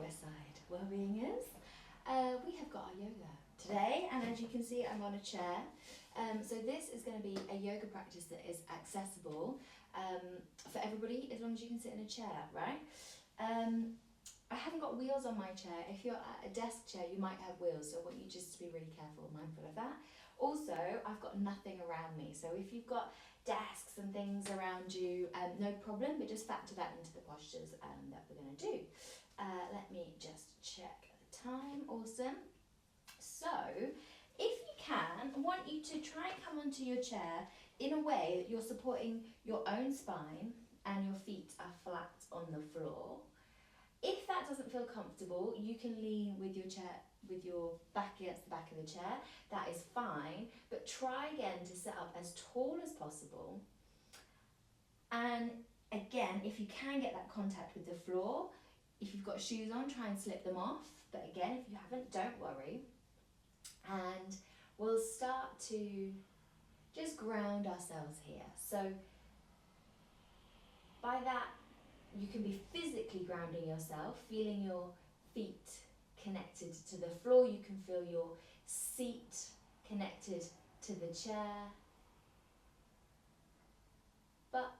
Westside Wellbeing is. We have got our yoga today, and as you can see, I'm on a chair. So this is going to be a yoga practice that is accessible for everybody, as long as you can sit in a chair, right? I haven't got wheels on my chair. If you're at a desk chair, you might have wheels, so I want you just to be really careful, mindful of that. Also, I've got nothing around me, so if you've got desks and things around you, no problem, but just factor that into the postures that we're going to do. Let me just check the time. Awesome. So, if you can, I want you to try and come onto your chair in a way that you're supporting your own spine and your feet are flat on the floor. If that doesn't feel comfortable, you can lean with your chair, with your back against the back of the chair. That is fine, but try again to sit up as tall as possible. And again, if you can get that contact with the floor, if you've got shoes on, try and slip them off. But again, if you haven't, don't worry. And we'll start to just ground ourselves here. So by that, you can be physically grounding yourself, feeling your feet connected to the floor. You can feel your seat connected to the chair. But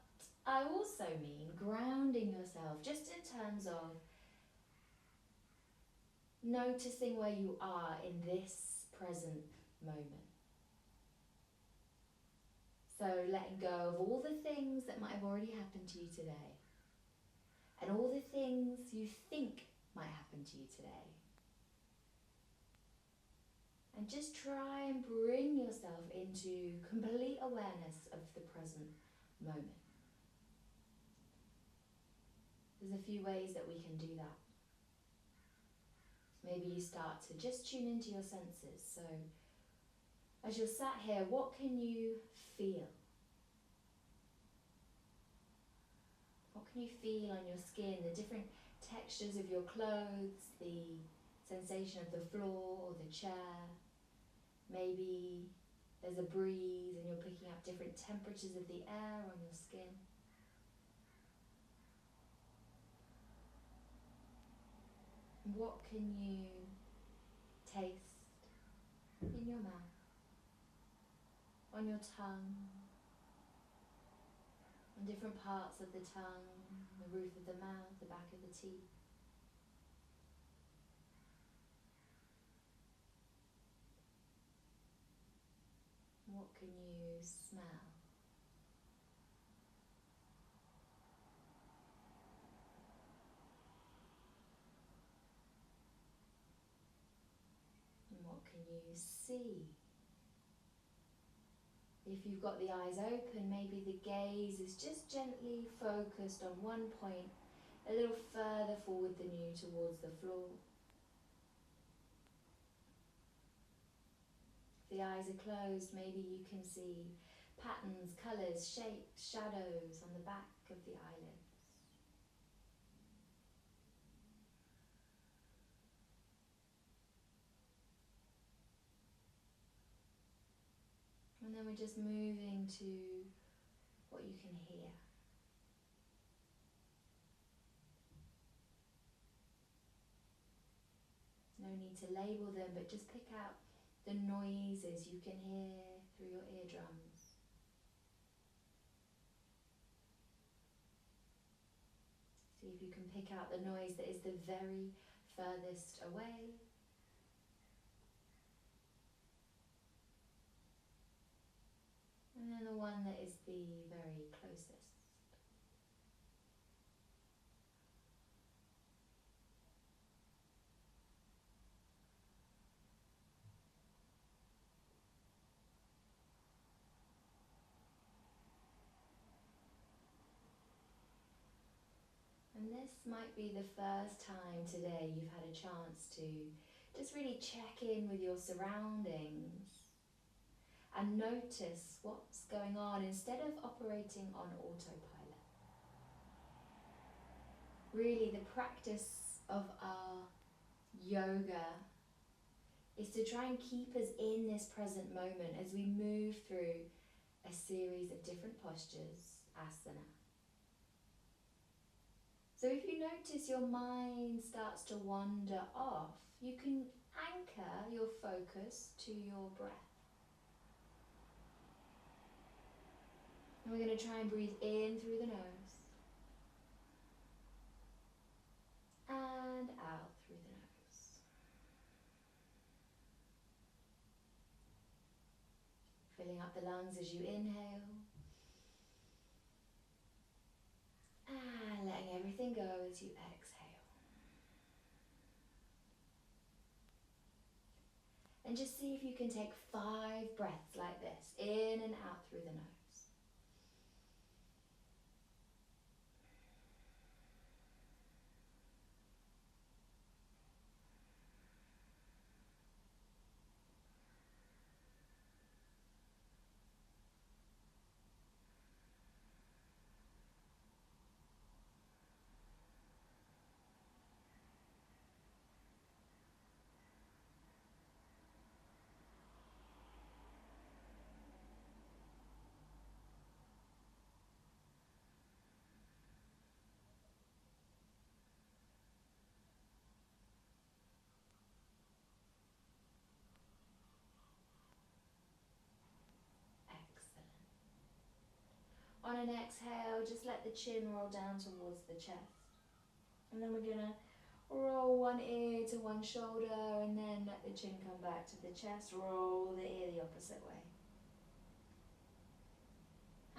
I also mean grounding yourself just in terms of noticing where you are in this present moment. So letting go of all the things that might have already happened to you today, and all the things you think might happen to you today. And just try and bring yourself into complete awareness of the present moment. There's a few ways that we can do that. Maybe you start to just tune into your senses. So as you're sat here, what can you feel? What can you feel on your skin, the different textures of your clothes, the sensation of the floor or the chair? Maybe there's a breeze and you're picking up different temperatures of the air on your skin. What can you taste in your mouth, on your tongue, on different parts of the tongue, the roof of the mouth, the back of the teeth? What can you smell? And what can you see? If you've got the eyes open, maybe the gaze is just gently focused on one point, a little further forward than you towards the floor. If the eyes are closed, maybe you can see patterns, colours, shapes, shadows on the back of the eyelids. And then we're just moving to what you can hear. No need to label them, but just pick out the noises you can hear through your eardrums. See if you can pick out the noise that is the very furthest away. And then the one that is the very closest. And this might be the first time today you've had a chance to just really check in with your surroundings and notice what's going on instead of operating on autopilot. Really, the practice of our yoga is to try and keep us in this present moment as we move through a series of different postures, asana. So if you notice your mind starts to wander off, you can anchor your focus to your breath. And we're going to try and breathe in through the nose and out through the nose. Filling up the lungs as you inhale and letting everything go as you exhale. And just see if you can take 5 breaths like this, in and out through the nose. On an exhale, just let the chin roll down towards the chest. And then we're going to roll one ear to one shoulder and then let the chin come back to the chest. Roll the ear the opposite way.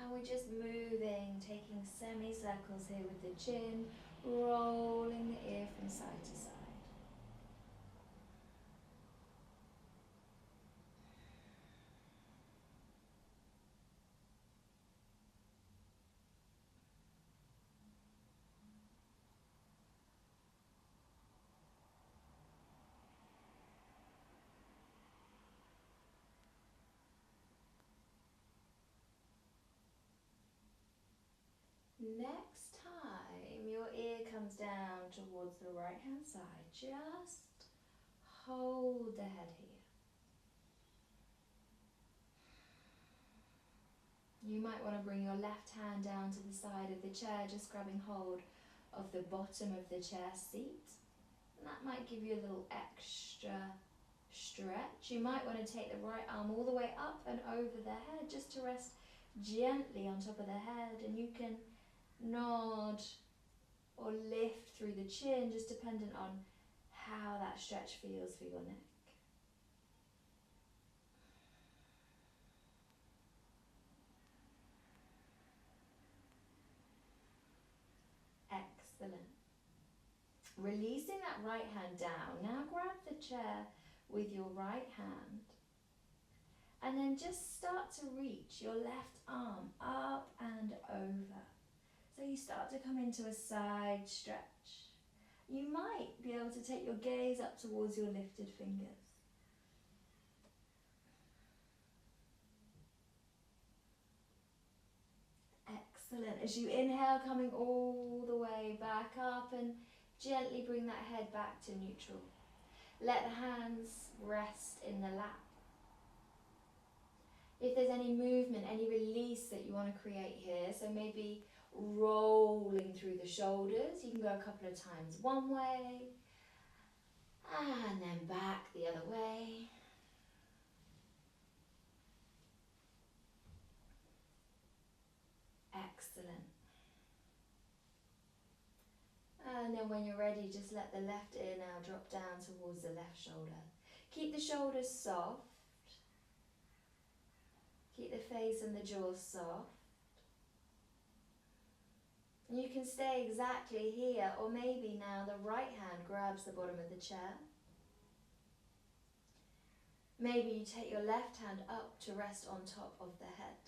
And we're just moving, taking semicircles here with the chin, rolling the ear from side to side. Next time your ear comes down towards the right hand side, just hold the head here. You might want to bring your left hand down to the side of the chair, just grabbing hold of the bottom of the chair seat. And that might give you a little extra stretch. You might want to take the right arm all the way up and over the head just to rest gently on top of the head, and you can nod or lift through the chin, just dependent on how that stretch feels for your neck. Excellent. Releasing that right hand down. Now grab the chair with your right hand and then just start to reach your left arm up and over. So you start to come into a side stretch. You might be able to take your gaze up towards your lifted fingers. Excellent. As you inhale, coming all the way back up and gently bring that head back to neutral. Let the hands rest in the lap. If there's any movement, any release that you want to create here, so maybe rolling through the shoulders, you can go a couple of times one way and then back the other way. Excellent. And then when you're ready, just let the left ear now drop down towards the left shoulder. Keep the shoulders soft. Keep the face and the jaws soft. And you can stay exactly here, or maybe now the right hand grabs the bottom of the chair. Maybe you take your left hand up to rest on top of the head.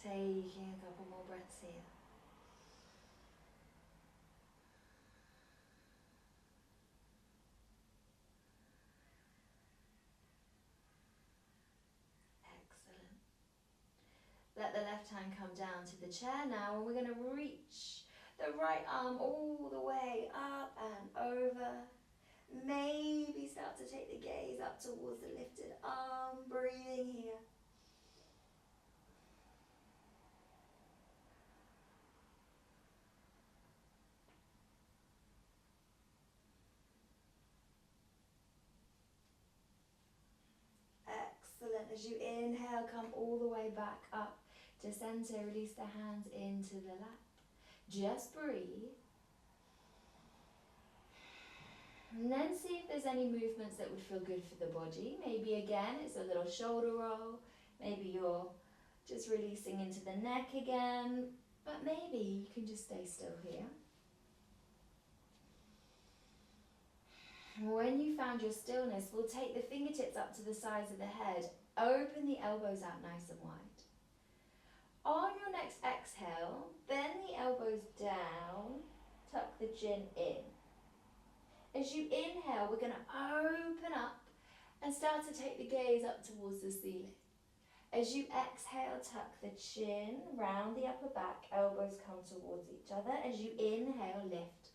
Taking a couple more breaths here. Excellent. Let the left hand come down to the chair now, and we're going to reach the right arm all the way up and over. Maybe start to take the gaze up towards the lifted arm, breathing here. Excellent. As you inhale, come all the way back up to center. Release the hands into the lap. Just breathe. And then see if there's any movements that would feel good for the body. Maybe again, it's a little shoulder roll. Maybe you're just releasing into the neck again. But maybe you can just stay still here. When you found your stillness, we'll take the fingertips up to the sides of the head. Open the elbows out nice and wide. On your next exhale, bend the elbows down, tuck the chin in. As you inhale, we're going to open up and start to take the gaze up towards the ceiling. As you exhale, tuck the chin, round the upper back, elbows come towards each other. As you inhale, lift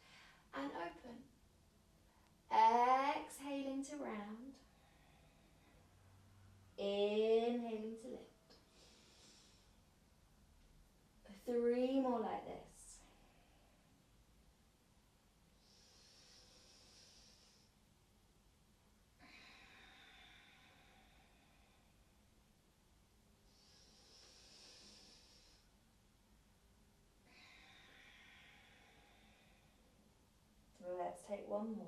and open. Exhaling to round. Inhaling to lift. 3 more like this. Let's take one more.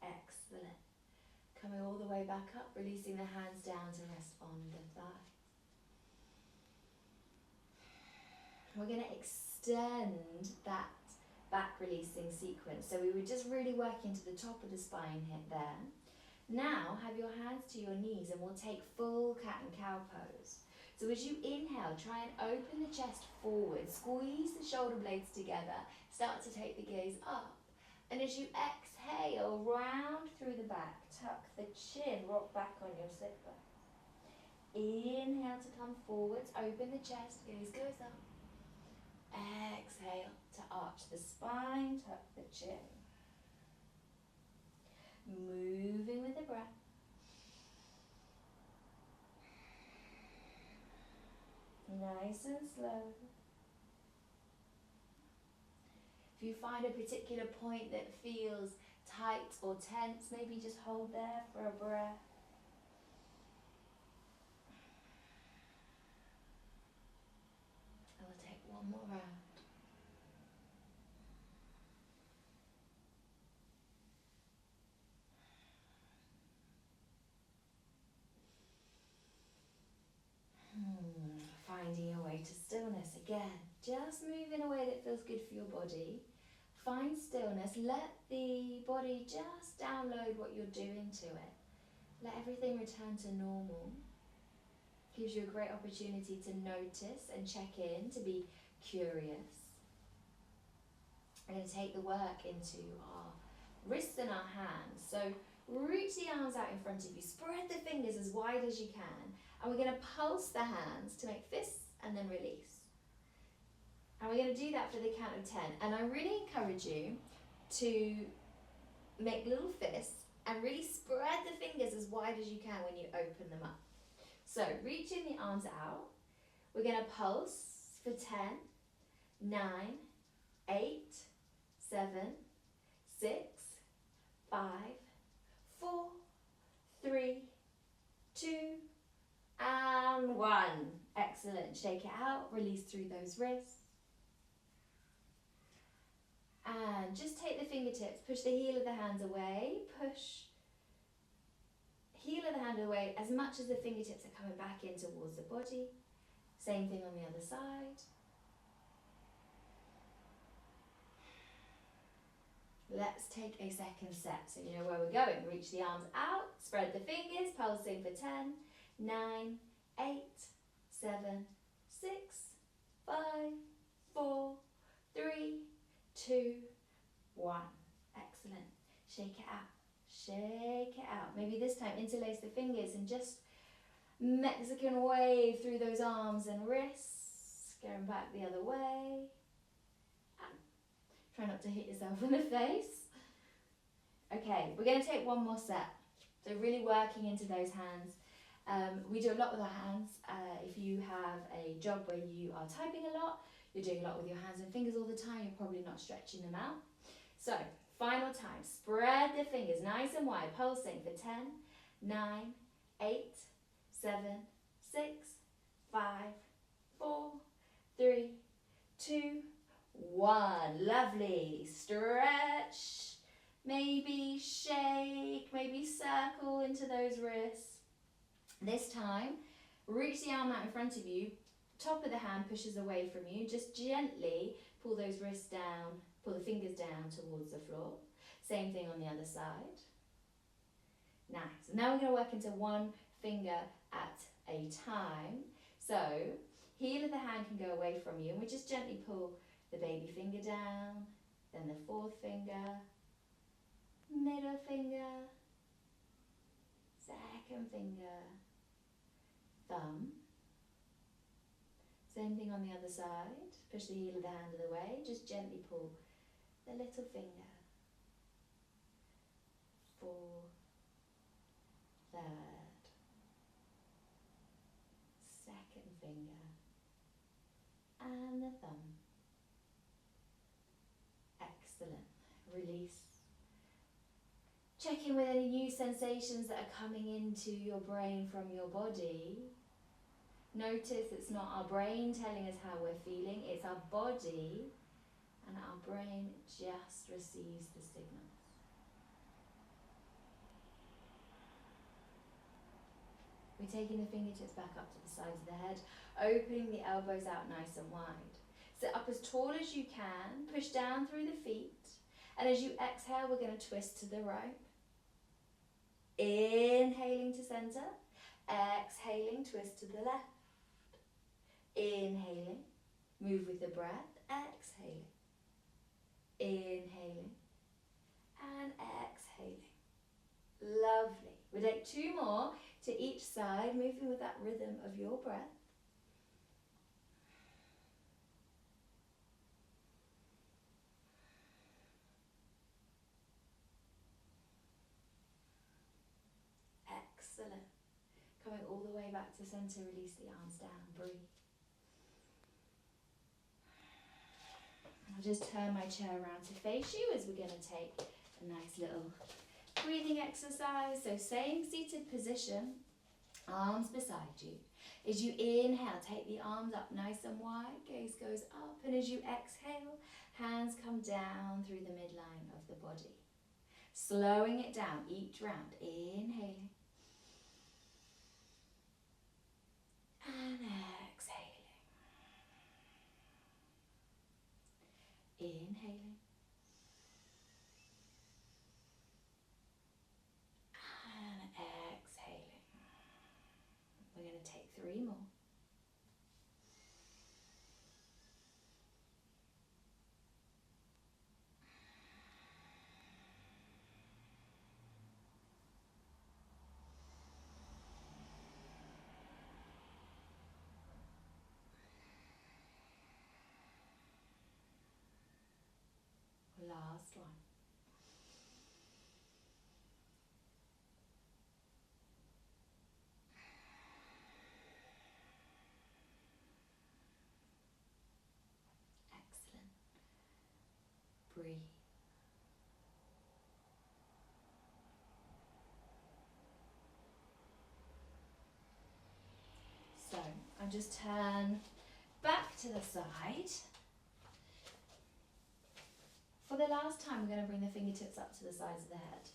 Excellent. Coming all the way back up, releasing the hands down to rest on the thigh. We're going to extend that back releasing sequence. So we were just really working to the top of the spine here, there. Now have your hands to your knees and we'll take full cat and cow pose. So as you inhale, try and open the chest forward, squeeze the shoulder blades together, start to take the gaze up. And as you exhale, round through the back, tuck the chin, rock back on your sit bones. Inhale to come forwards, open the chest, gaze goes up. Exhale to arch the spine, tuck the chin. Moving with the breath. Nice and slow. If you find a particular point that feels tight or tense, maybe just hold there for a breath. And we'll take one more round. Finding your way to stillness again. Just move in a way that feels good for your body. Find stillness. Let the body just download what you're doing to it. Let everything return to normal. Gives you a great opportunity to notice and check in, to be curious. We're going to take the work into our wrists and our hands. So reach the arms out in front of you. Spread the fingers as wide as you can. And we're going to pulse the hands to make fists and then release. And we're going to do that for the count of 10. And I really encourage you to make little fists and really spread the fingers as wide as you can when you open them up. So reaching the arms out, we're going to pulse for 10, 9, 8, 7, 6, 5, 4, 3, 2, and 1. Excellent. Shake it out. Release through those wrists. And just take the fingertips. Push the heel of the hands away. Push heel of the hand away as much as the fingertips are coming back in towards the body. Same thing on the other side. Let's take a second set so you know where we're going. Reach the arms out. Spread the fingers. Pulsing for 10. 9, 8, 7, 6, 5, 4, 3, 2, 1. Excellent. Shake it out. Shake it out. Maybe this time interlace the fingers and just Mexican wave through those arms and wrists, going back the other way. Try not to hit yourself in the face. Okay, we're going to take one more set. So really working into those hands. We do a lot with our hands. If you have a job where you are typing a lot, you're doing a lot with your hands and fingers all the time, you're probably not stretching them out. So, final time, spread the fingers nice and wide, pulsing for 10, 9, 8, 7, 6, 5, 4, 3, 2, 1. Lovely. Stretch. Maybe shake, maybe circle into those wrists. This time, reach the arm out in front of you, top of the hand pushes away from you, just gently pull those wrists down, pull the fingers down towards the floor. Same thing on the other side. Nice. Now we're going to work into one finger at a time. So, heel of the hand can go away from you and we just gently pull the baby finger down, then the fourth finger, middle finger, second finger, thumb. Same thing on the other side. Push the heel of the hand of the way. Just gently pull the little finger. Fourth, third, second finger, and the thumb. Excellent. Release. Check in with any new sensations that are coming into your brain from your body. Notice it's not our brain telling us how we're feeling, it's our body, and our brain just receives the signals. We're taking the fingertips back up to the sides of the head, opening the elbows out nice and wide. Sit up as tall as you can, push down through the feet, and as you exhale, we're going to twist to the right. Inhaling to center, exhaling, twist to the left. Inhaling, move with the breath, exhaling. Inhaling and exhaling. Lovely. We'll take two more to each side, moving with that rhythm of your breath. Excellent. Coming all the way back to center, release the arms down, breathe. I'll just turn my chair around to face you as we're going to take a nice little breathing exercise. So same seated position, arms beside you. As you inhale, take the arms up nice and wide, gaze goes up, and as you exhale, hands come down through the midline of the body. Slowing it down each round, inhaling and exhaling. Inhaling and exhaling. We're going to take 3 more. Last one. Excellent. Breathe. So, I'll just turn back to the side. For the last time, we're going to bring the fingertips up to the sides of the head.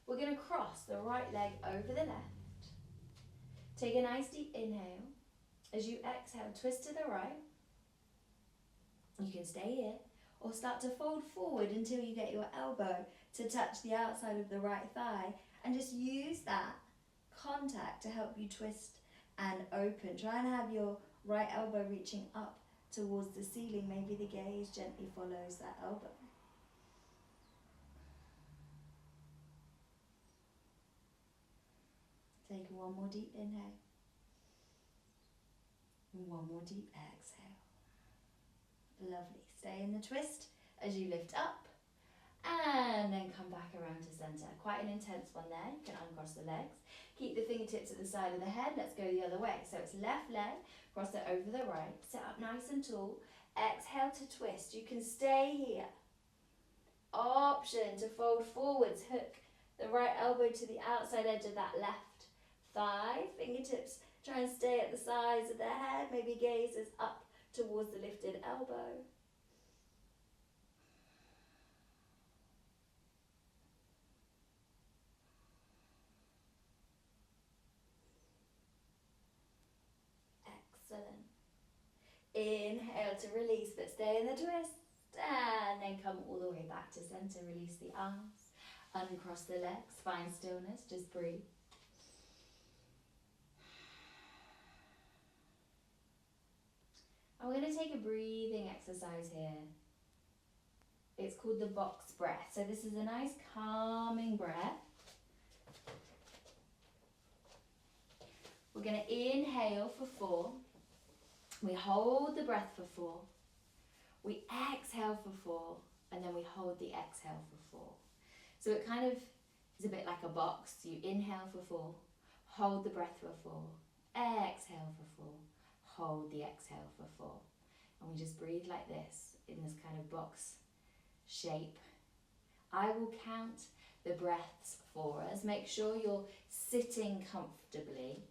We're going to cross the right leg over the left. Take a nice deep inhale. As you exhale, twist to the right. You can stay here or start to fold forward until you get your elbow to touch the outside of the right thigh, and just use that contact to help you twist and open. Try and have your right elbow reaching up towards the ceiling. Maybe the gaze gently follows that elbow. Take One more deep inhale. And one more deep exhale. Lovely. Stay in the twist as you lift up. And then come back around to centre. Quite an intense one there. You can uncross the legs. Keep the fingertips at the side of the head. Let's go the other way. So it's left leg, cross it over the right. Sit up nice and tall. Exhale to twist. You can stay here. Option to fold forwards. Hook the right elbow to the outside edge of that left thigh. Fingertips try and stay at the sides of the head. Maybe gaze is up towards the lifted elbow. Excellent. Inhale to release, but stay in the twist. And then come all the way back to centre. Release the arms. Uncross the legs. Find stillness. Just breathe. And we're going to take a breathing exercise here. It's called the box breath. So this is a nice calming breath. We're going to inhale for 4. We hold the breath for 4. We exhale for 4. And then we hold the exhale for 4. So it kind of is a bit like a box. You inhale for 4. Hold the breath for 4. Exhale for 4. Hold the exhale for 4. And we just breathe like this in this kind of box shape. I will count the breaths for us. Make sure you're sitting comfortably.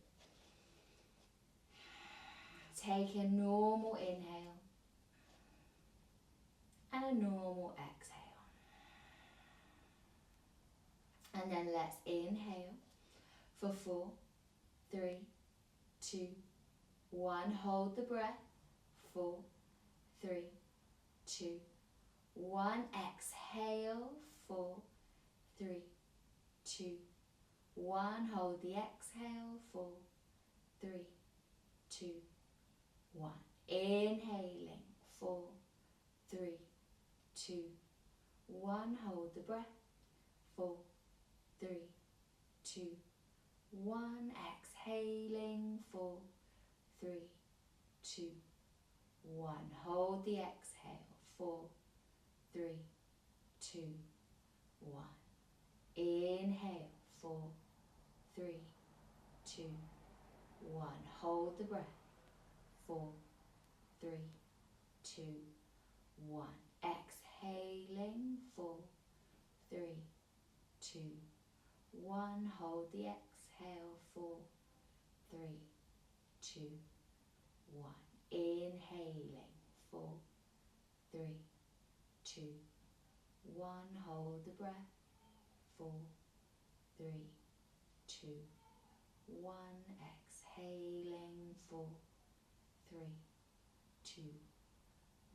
Take a normal inhale and a normal exhale. And then let's inhale for 4, 3, 2, 1. Hold the breath. 4, 3, 2, 1. Exhale. 4, 3, 2, 1. Hold the exhale. 4, 3, 2, 1. Inhaling. 4, 3, 2, 1. Hold the breath. 4, 3, 2, 1. Exhaling. 4, 3, 2, 1. Hold the exhale. 4, 3, 2, 1. Inhale. 4, 3, 2, 1. Hold the breath. 4, 3, 2, 1. Exhaling. 4, 3, 2, 1. Hold the exhale. 4, 3, 2, 1. Inhaling. 4, 3, 2, 1. Hold the breath. 4, 3, 2, 1. Exhaling. 4, 3, 2,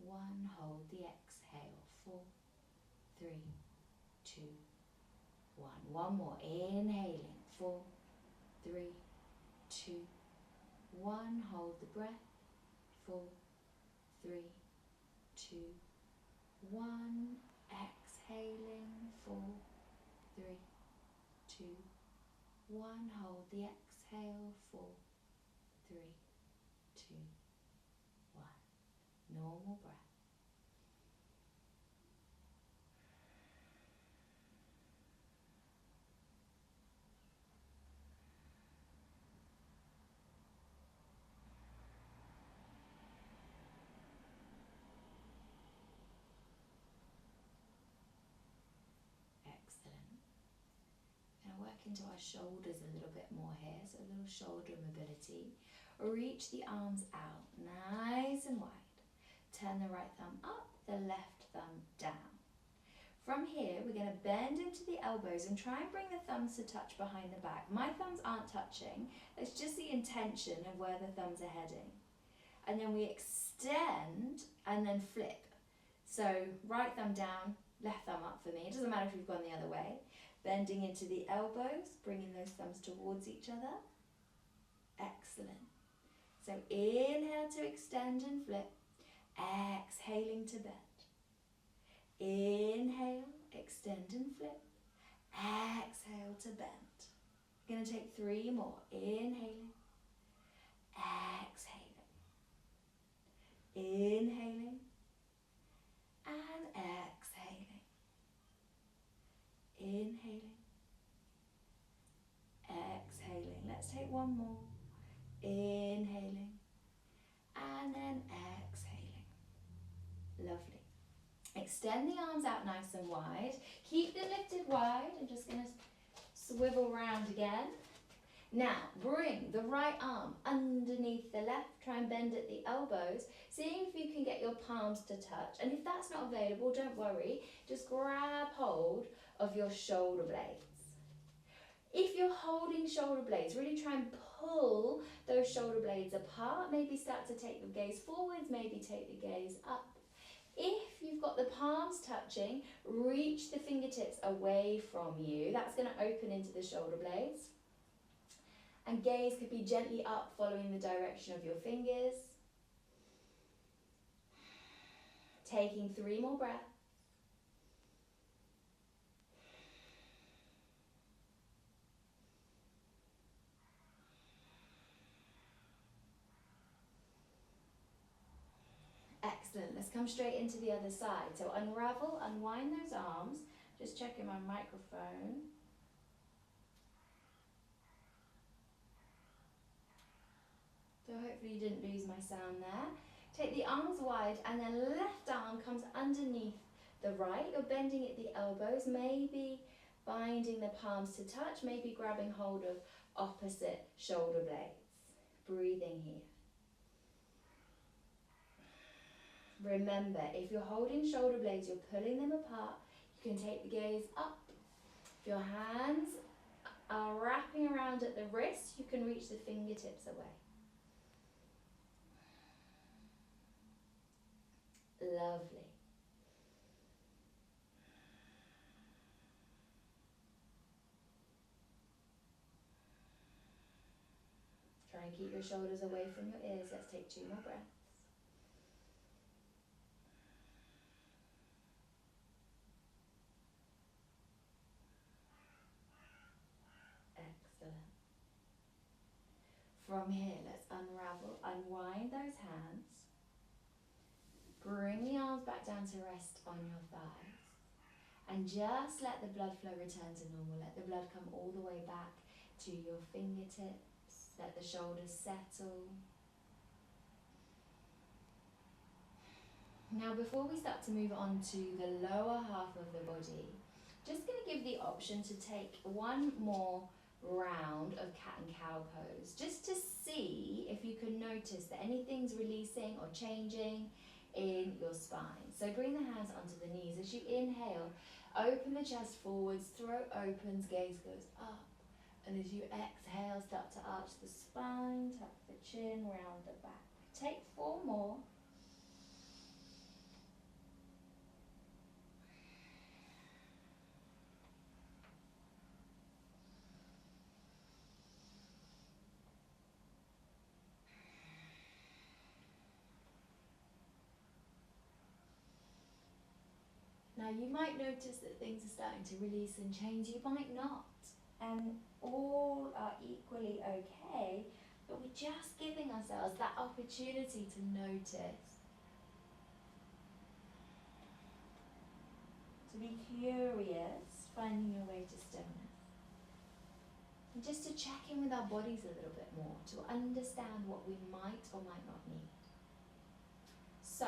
1. Hold the exhale. 4, 3, 2, 1. One more. Inhaling. 4, 3, 2, 1. Hold the breath. 4, 3, 2, 1. Exhaling. 4, 3, 2, 1. Hold the exhale. 4, 3, 2, 1. Normal breath. Excellent. Going to work into our shoulders a little bit more here, so a little shoulder mobility. Reach the arms out, nice and wide. Turn the right thumb up, the left thumb down. From here, we're going to bend into the elbows and try and bring the thumbs to touch behind the back. My thumbs aren't touching, it's just the intention of where the thumbs are heading. And then we extend and then flip. So right thumb down, left thumb up for me. It doesn't matter if you've gone the other way. Bending into the elbows, bringing those thumbs towards each other. Excellent. So inhale to extend and flip. Exhaling to bend. Inhale, extend and flip. Exhale to bend. We're going to take 3 more. Inhaling, exhaling, inhaling, and exhaling, inhaling, exhaling. Let's take 1 more. Inhaling, and then exhaling. Lovely. Extend the arms out nice and wide. Keep them lifted wide. I'm just going to swivel round again. Now, bring the right arm underneath the left. Try and bend at the elbows. Seeing if you can get your palms to touch. And if that's not available, don't worry. Just grab hold of your shoulder blades. If you're holding shoulder blades, really try and pull those shoulder blades apart. Maybe start to take the gaze forwards, maybe take the gaze up. If you've got the palms touching, reach the fingertips away from you. That's going to open into the shoulder blades. And gaze could be gently up, following the direction of your fingers. Taking 3 more breaths. Excellent. Let's come straight into the other side. So unravel, unwind those arms. Just checking my microphone. So hopefully you didn't lose my sound there. Take the arms wide and then left arm comes underneath the right. You're bending at the elbows, maybe binding the palms to touch, maybe grabbing hold of opposite shoulder blades. Breathing here. Remember, if you're holding shoulder blades, you're pulling them apart. You can take the gaze up. If your hands are wrapping around at the wrist, you can reach the fingertips away. Lovely. Try and keep your shoulders away from your ears. Let's take 2 more breaths. Excellent. From here, let's unravel, unwind those hands. Bring the arms back down to rest on your thighs. And just let the blood flow return to normal. Let the blood come all the way back to your fingertips. Let the shoulders settle. Now, before we start to move on to the lower half of the body, just going to give the option to take 1 more round of cat and cow pose, just to see if you can notice that anything's releasing or changing in your spine. So bring the hands onto the knees. As you inhale, open the chest forwards, throat opens, gaze goes up. And as you exhale, start to arch the spine, tuck the chin, round the back. Take 4 more. Now you might notice that things are starting to release and change, you might not. And all are equally okay, but we're just giving ourselves that opportunity to notice. To be curious, finding your way to stillness. And just to check in with our bodies a little bit more, to understand what we might or might not need. So,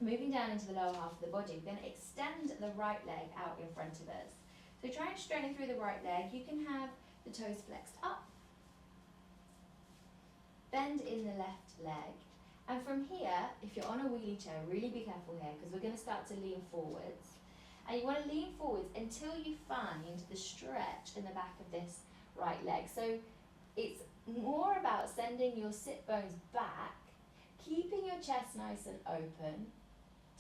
moving down into the lower half of the body, we're going to extend the right leg out in front of us. So try and straighten through the right leg. You can have the toes flexed up, bend in the left leg, and from here, if you're on a wheelie chair, really be careful here because we're going to start to lean forwards. And you want to lean forwards until you find the stretch in the back of this right leg. So it's more about sending your sit bones back, keeping your chest nice and open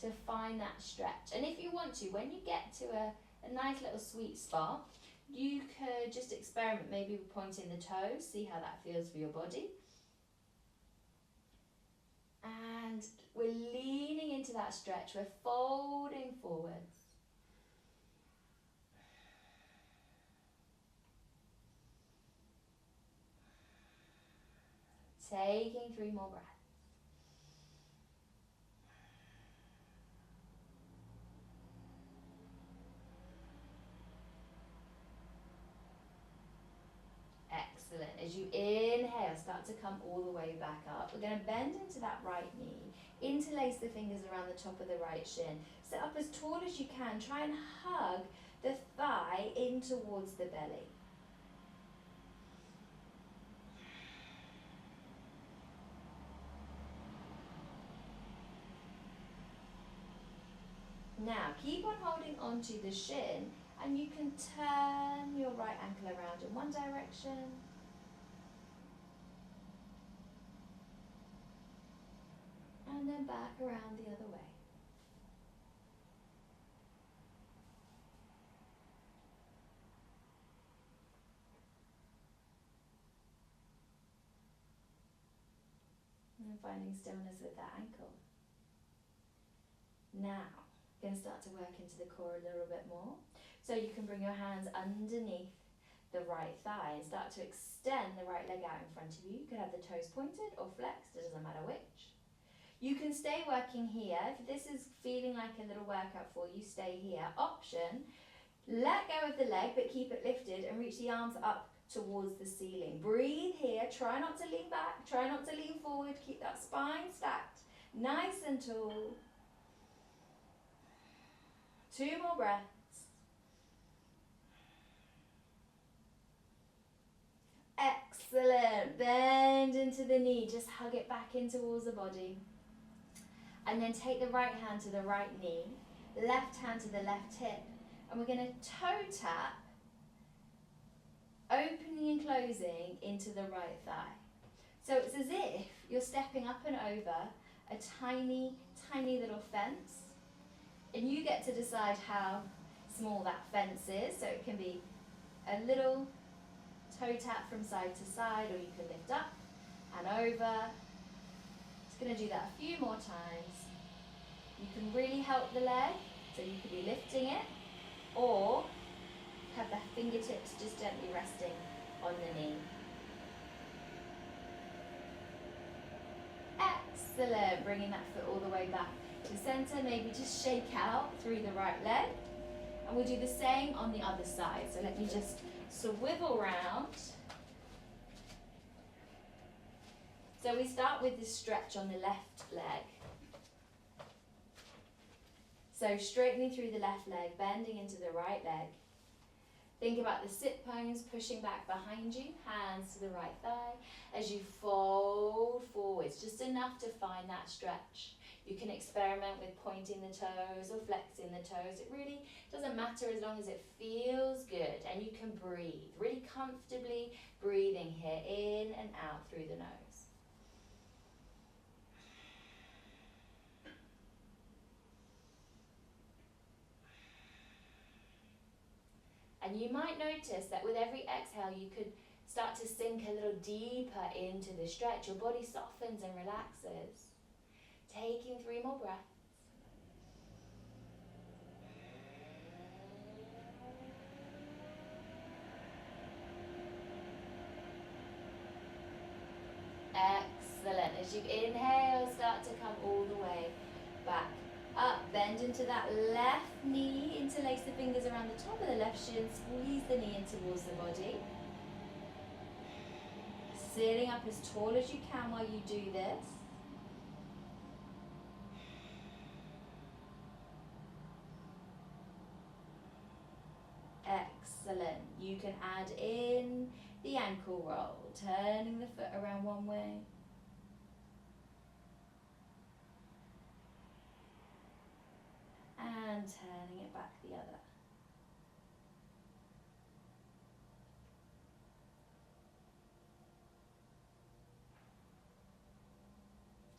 to find that stretch. And if you want to, when you get to a nice little sweet spot, you could just experiment maybe with pointing the toes, see how that feels for your body. And we're leaning into that stretch, we're folding forwards. Taking 3 more breaths. Excellent. As you inhale, start to come all the way back up. We're going to bend into that right knee. Interlace the fingers around the top of the right shin. Sit up as tall as you can. Try and hug the thigh in towards the belly. Now, keep on holding onto the shin, and you can turn your right ankle around in one direction. And then back around the other way. And finding stillness with that ankle. Now, we're going to start to work into the core a little bit more. So you can bring your hands underneath the right thigh and start to extend the right leg out in front of you. You could have the toes pointed or flexed, it doesn't matter which. You can stay working here. If this is feeling like a little workout for you, stay here. Option, let go of the leg but keep it lifted and reach the arms up towards the ceiling. Breathe here, try not to lean back, try not to lean forward, keep that spine stacked, nice and tall. 2 more breaths. Excellent. Bend into the knee, just hug it back in towards the body. And then take the right hand to the right knee, left hand to the left hip, and we're going to toe tap, opening and closing into the right thigh. So it's as if you're stepping up and over a tiny, tiny little fence, and you get to decide how small that fence is. So it can be a little toe tap from side to side, or you can lift up and over. Just going to do that a few more times. You can really help the leg, so you could be lifting it, or have the fingertips just gently resting on the knee. Excellent. Bringing that foot all the way back to center. Maybe just shake out through the right leg. And we'll do the same on the other side. So let me just swivel round. So we start with this stretch on the left leg. So straightening through the left leg, bending into the right leg. Think about the sit bones pushing back behind you, hands to the right thigh. As you fold forwards, just enough to find that stretch. You can experiment with pointing the toes or flexing the toes. It really doesn't matter as long as it feels good, and you can breathe, really comfortably breathing here in and out through the nose. And you might notice that with every exhale, you could start to sink a little deeper into the stretch. Your body softens and relaxes. Taking 3 more breaths. Excellent. As you inhale, start to come all the way back up. Bend into that left knee. Interlace the fingers around the top of the left shin. Squeeze the knee in towards the body. Sitting up as tall as you can while you do this. Excellent. You can add in the ankle roll, turning the foot around one way. And turning it back the other.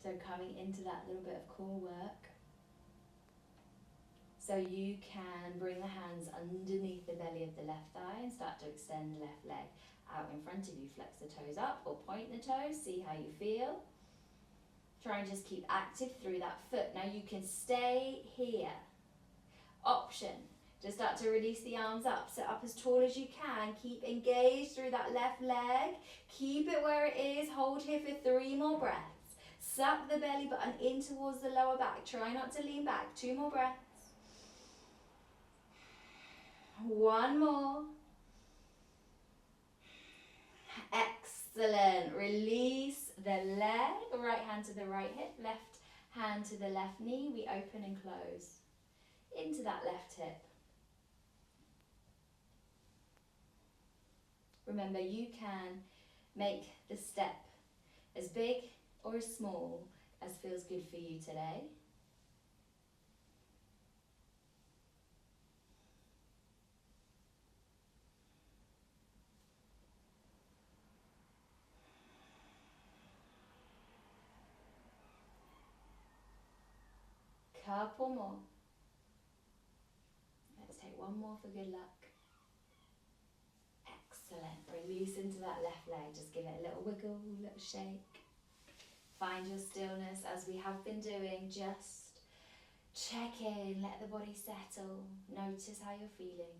So coming into that little bit of core work. So you can bring the hands underneath the belly of the left thigh and start to extend the left leg out in front of you. Flex the toes up or point the toes, see how you feel. Try and just keep active through that foot. Now you can stay here. Option, Just start to release the arms up. Sit up as tall as you can. Keep engaged through that left leg. Keep it where it is. Hold here for 3 more breaths. Suck the belly button in towards the lower back. Try not to lean back. 2 more breaths. 1 more. Excellent. Release the leg. Right hand to the right hip. Left hand to the left knee. We open and close into that left hip. Remember, you can make the step as big or as small as feels good for you today. Couple more. Let's take 1 more for good luck. Excellent. Release into that left leg. Just give it a little wiggle, a little shake. Find your stillness as we have been doing. Just check in, let the body settle. Notice how you're feeling.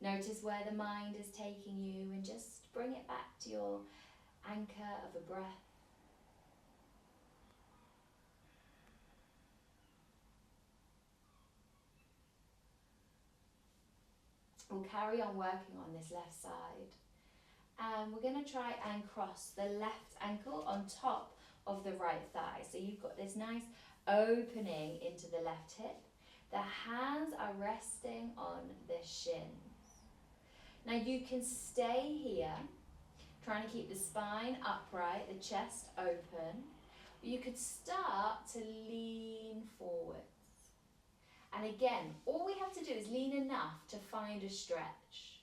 Notice where the mind is taking you and just bring it back to your anchor of a breath. We'll carry on working on this left side. And we're going to try and cross the left ankle on top of the right thigh. So you've got this nice opening into the left hip. The hands are resting on the shins. Now you can stay here, trying to keep the spine upright, the chest open. You could start to lean forwards. And again, all we have to do is lean enough to find a stretch.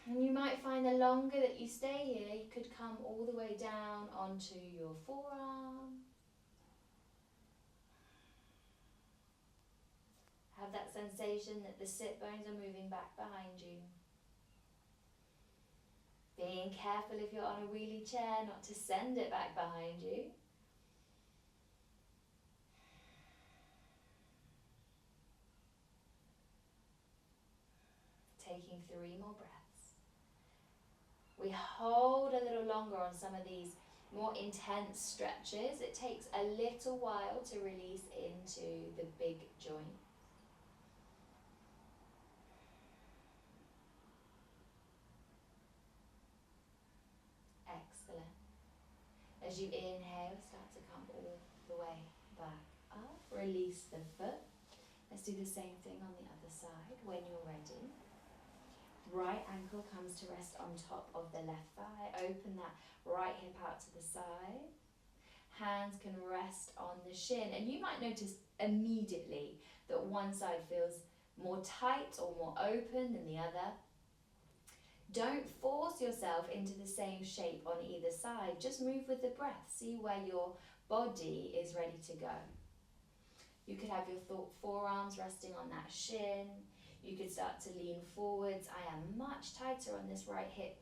And you might find the longer that you stay here, you could come all the way down onto your forearm. Have that sensation that the sit bones are moving back behind you. Being careful if you're on a wheelie chair not to send it back behind you. Taking 3 more breaths. We hold a little longer on some of these more intense stretches. It takes a little while to release into the big joint. Excellent. As you inhale, start to come all the way back up. Release the foot. Let's do the same thing on the other side when you're ready. Right ankle comes to rest on top of the left thigh. Open that right hip out to the side. Hands can rest on the shin. And you might notice immediately that one side feels more tight or more open than the other. Don't force yourself into the same shape on either side. Just move with the breath. See where your body is ready to go. You could have your forearms resting on that shin. You could start to lean forwards. I am much tighter on this right hip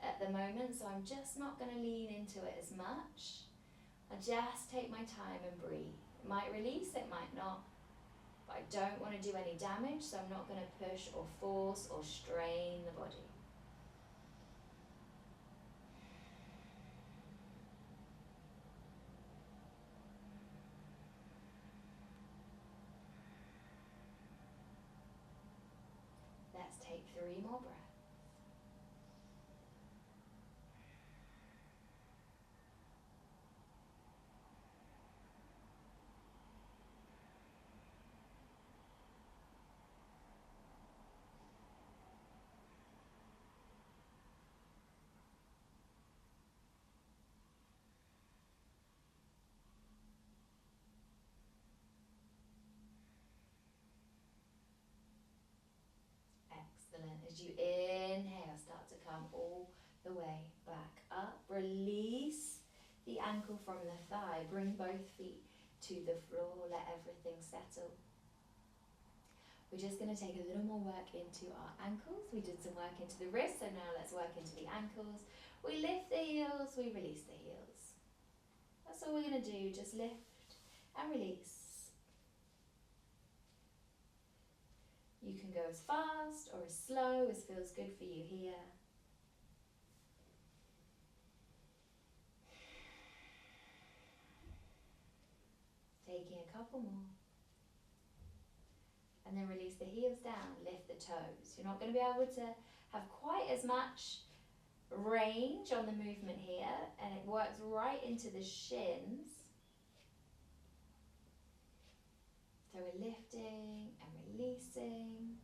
at the moment, so I'm just not going to lean into it as much. I just take my time and breathe. It might release, it might not. But I don't want to do any damage, so I'm not going to push or force or strain the body. Let's take 3 more breaths. Excellent. As you inhale, start to come all the way back up. Release the ankle from the thigh. Bring both feet to the floor. Let everything settle. We're just going to take a little more work into our ankles. We did some work into the wrists, so now let's work into the ankles. We lift the heels, we release the heels. That's all we're going to do. Just lift and release. can go as fast or as slow as feels good for you here. Taking a couple more. And then release the heels down, lift the toes. You're not going to be able to have quite as much range on the movement here, and it works right into the shins. So we're lifting and releasing.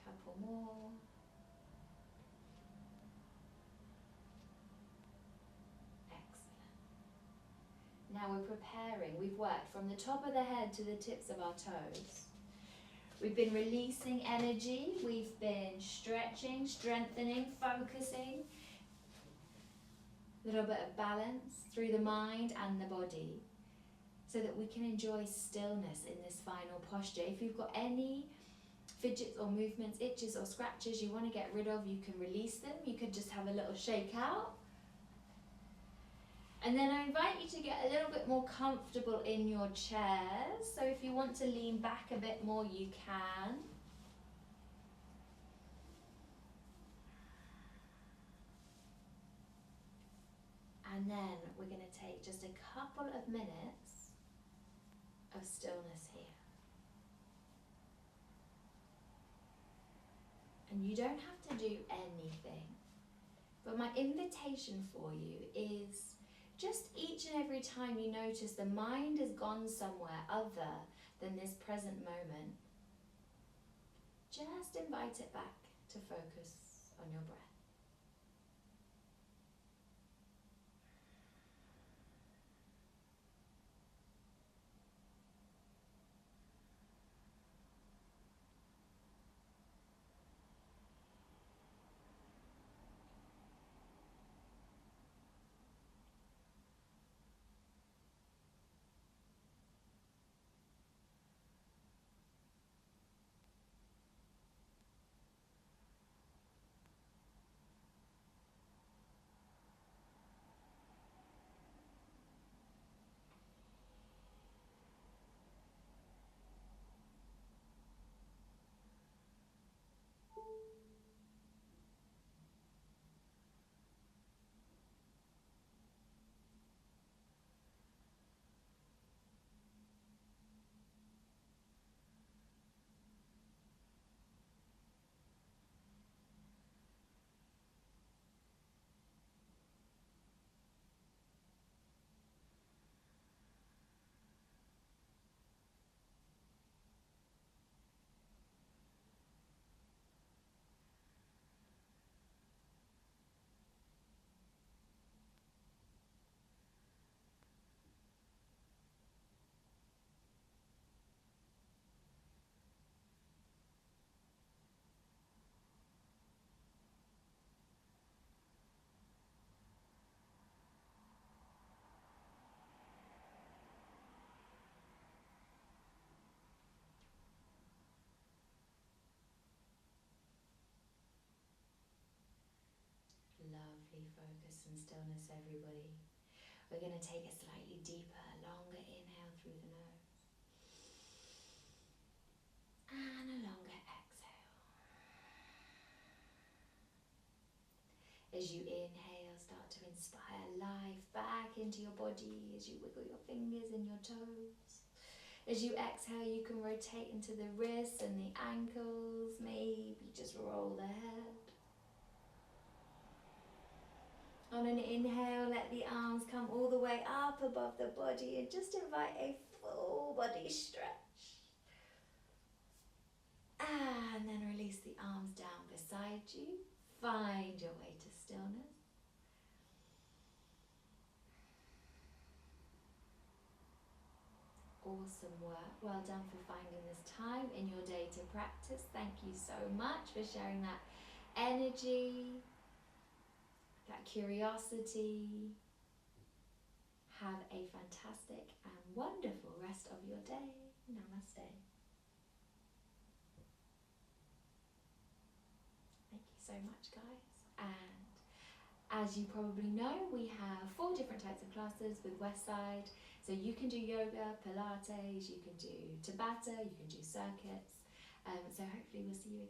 Couple more. Excellent. Now we're preparing. We've worked from the top of the head to the tips of our toes. We've been releasing energy. We've been stretching, strengthening, focusing. A little bit of balance through the mind and the body, so that we can enjoy stillness in this final posture. If you've got any fidgets or movements, itches or scratches you want to get rid of, you can release them. You could just have a little shake out. And then I invite you to get a little bit more comfortable in your chairs. So if you want to lean back a bit more, you can. And then we're going to take just a couple of minutes of stillness here. And you don't have to do anything, but my invitation for you is just each and every time you notice the mind has gone somewhere other than this present moment, just invite it back to focus on your breath. Lovely focus and stillness, everybody. We're going to take a slightly deeper, longer inhale through the nose. And a longer exhale. As you inhale, start to inspire life back into your body as you wiggle your fingers and your toes. As you exhale, you can rotate into the wrists and the ankles, maybe just roll the head. On an inhale, let the arms come all the way up above the body and just invite a full body stretch. And then release the arms down beside you. Find your way to stillness. Awesome work. Well done for finding this time in your day to practice. Thank you so much for sharing that energy, that curiosity. Have a fantastic and wonderful rest of your day. Namaste. Thank you so much, guys. And As you probably know, we have 4 different types of classes with Westside. So you can do yoga, Pilates, you can do Tabata, you can do circuits. So hopefully we'll see you again.